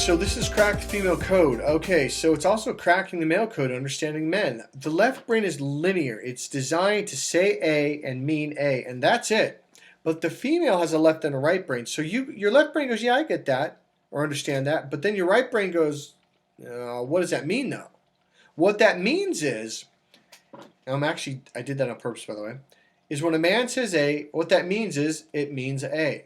So this is cracked female code. Okay, so it's also cracking the male code, understanding men. The left brain is linear. It's designed to say A and mean A, and that's it. But the female has a left and a right brain. So your left brain goes, yeah, I get that, or understand that. But then your right brain goes, what does that mean, though? What that means is, I did that on purpose, by the way, is when a man says A, what that means is, it means A.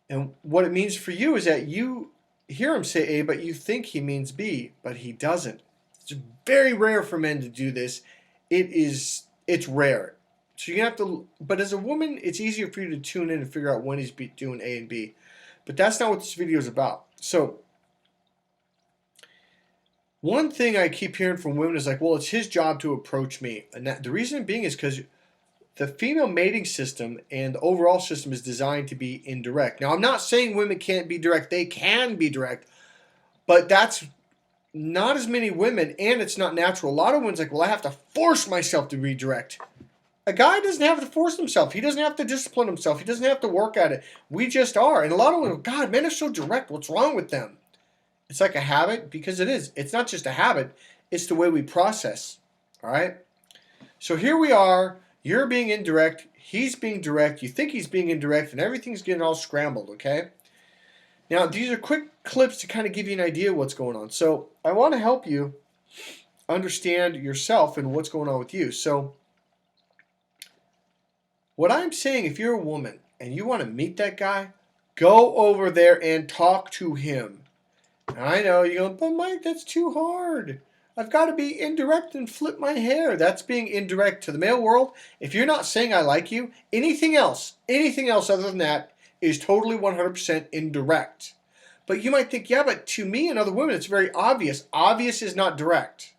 And what it means for you is that you hear him say A, but you think he means B, but he doesn't. It's very rare for men to do this. It's rare. So you have to, but as a woman, it's easier for you to tune in and figure out when he's doing A and B. But that's not what this video is about. So one thing I keep hearing from women is like, well, it's his job to approach me. And the reason being is because the female mating system and the overall system is designed to be indirect. Now, I'm not saying women can't be direct. They can be direct. But that's not as many women, and it's not natural. A lot of women's like, well, I have to force myself to be direct. A guy doesn't have to force himself. He doesn't have to discipline himself. He doesn't have to work at it. We just are. And a lot of women, God, men are so direct. What's wrong with them? It's like a habit, because it is. It's not just a habit. It's the way we process. All right? So here we are. You're being indirect. He's being direct. You think he's being indirect, and everything's getting all scrambled, okay? Now, these are quick clips to kind of give you an idea of what's going on. So I want to help you understand yourself and what's going on with you. So what I'm saying, if you're a woman and you want to meet that guy, go over there and talk to him. Now, I know you're going, but Mike, that's too hard. I've got to be indirect and flip my hair. That's being indirect to the male world. If you're not saying I like you, anything else other than that is totally 100% indirect. But you might think, yeah, but to me and other women, it's very obvious. Obvious is not direct.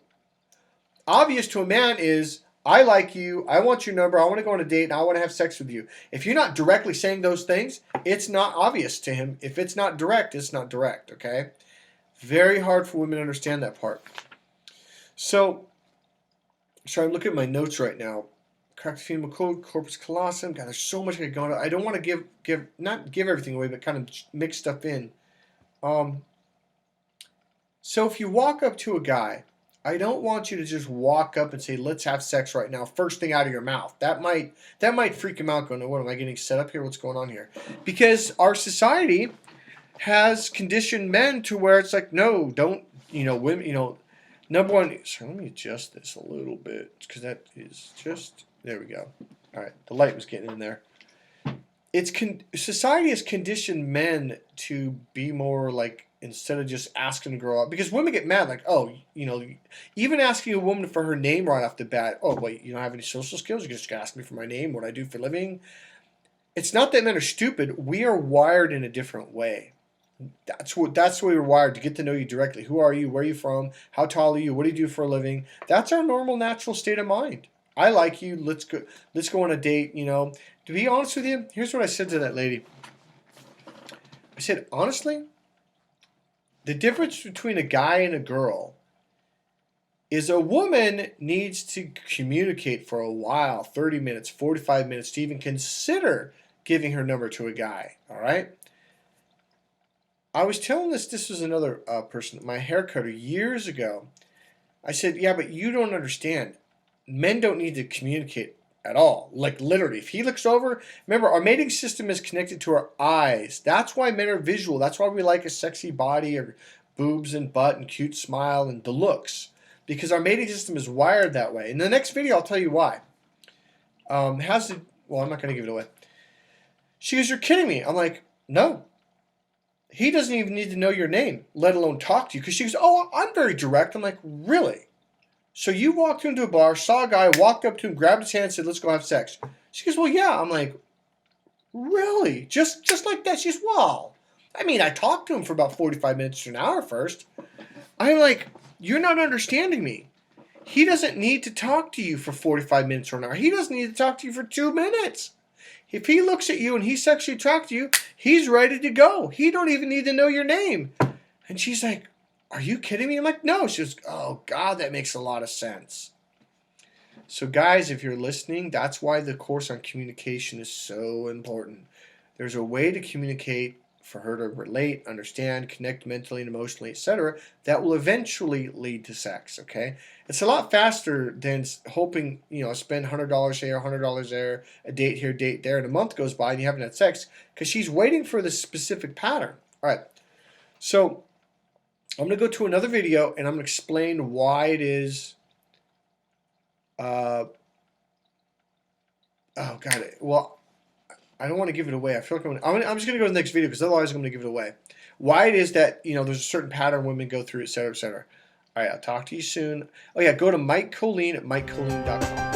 Obvious to a man is, I like you, I want your number, I want to go on a date, and I want to have sex with you. If you're not directly saying those things, it's not obvious to him. If it's not direct, it's not direct, okay? Very hard for women to understand that part. So I'm looking at my notes right now. Cracked female code, corpus callosum. God, there's so much going on. I don't want to not give everything away, but kind of mix stuff in. So if you walk up to a guy, I don't want you to just walk up and say, "Let's have sex right now." First thing out of your mouth. That might freak him out. Going, "What am I getting set up here? What's going on here?" Because our society has conditioned men to where it's like, no, don't. Women. Number one, so let me adjust this a little bit, because that is just, there we go. All right, the light was getting in there. Society has conditioned men to be more like, instead of just asking to grow up, because women get mad, like, oh, even asking a woman for her name right off the bat, oh, wait, you don't have any social skills? You just ask me for my name, what I do for a living? It's not that men are stupid. We are wired in a different way. That's the way we're wired, to get to know you directly. Who are you? Where are you from? How tall are you? What do you do for a living? That's our normal, natural state of mind. I like you. Let's go on a date. To be honest with you, here's what I said to that lady. I said, honestly, the difference between a guy and a girl is a woman needs to communicate for a while, 30 minutes, 45 minutes, to even consider giving her number to a guy. All right? I was telling this was another person, my hair cutter, years ago. I said, yeah, but you don't understand. Men don't need to communicate at all. Like, literally. If he looks over, remember, our mating system is connected to our eyes. That's why men are visual. That's why we like a sexy body, or boobs and butt and cute smile and the looks. Because our mating system is wired that way. In the next video, I'll tell you why. Well, I'm not going to give it away. She goes, you're kidding me. I'm like, no. He doesn't even need to know your name, let alone talk to you. Because she goes, oh, I'm very direct. I'm like, really? So you walked into a bar, saw a guy, walked up to him, grabbed his hand, and said, let's go have sex. She goes, well, yeah. I'm like, really? Just like that? She goes, well, I talked to him for about 45 minutes to an hour first. I'm like, you're not understanding me. He doesn't need to talk to you for 45 minutes or an hour. He doesn't need to talk to you for 2 minutes. If he looks at you and he's sexually attracted to you, he's ready to go. He don't even need to know your name. And she's like, are you kidding me? I'm like, no. She goes, oh, God, that makes a lot of sense. So, guys, if you're listening, that's why the course on communication is so important. There's a way to communicate for her to relate, understand, connect mentally and emotionally, etc., that will eventually lead to sex. Okay, it's a lot faster than hoping, spend $100 here, $100 there, a date here, date there, and a month goes by and you haven't had sex because she's waiting for this specific pattern. All right, so I'm going to go to another video and I'm going to explain why it is. Oh God, well, I don't want to give it away. I feel like I'm just going to go to the next video because otherwise I'm going to give it away. Why it is that, there's a certain pattern women go through, et cetera, et cetera. All right, I'll talk to you soon. Oh, yeah, go to Mike Colleen at MikeColleen.com.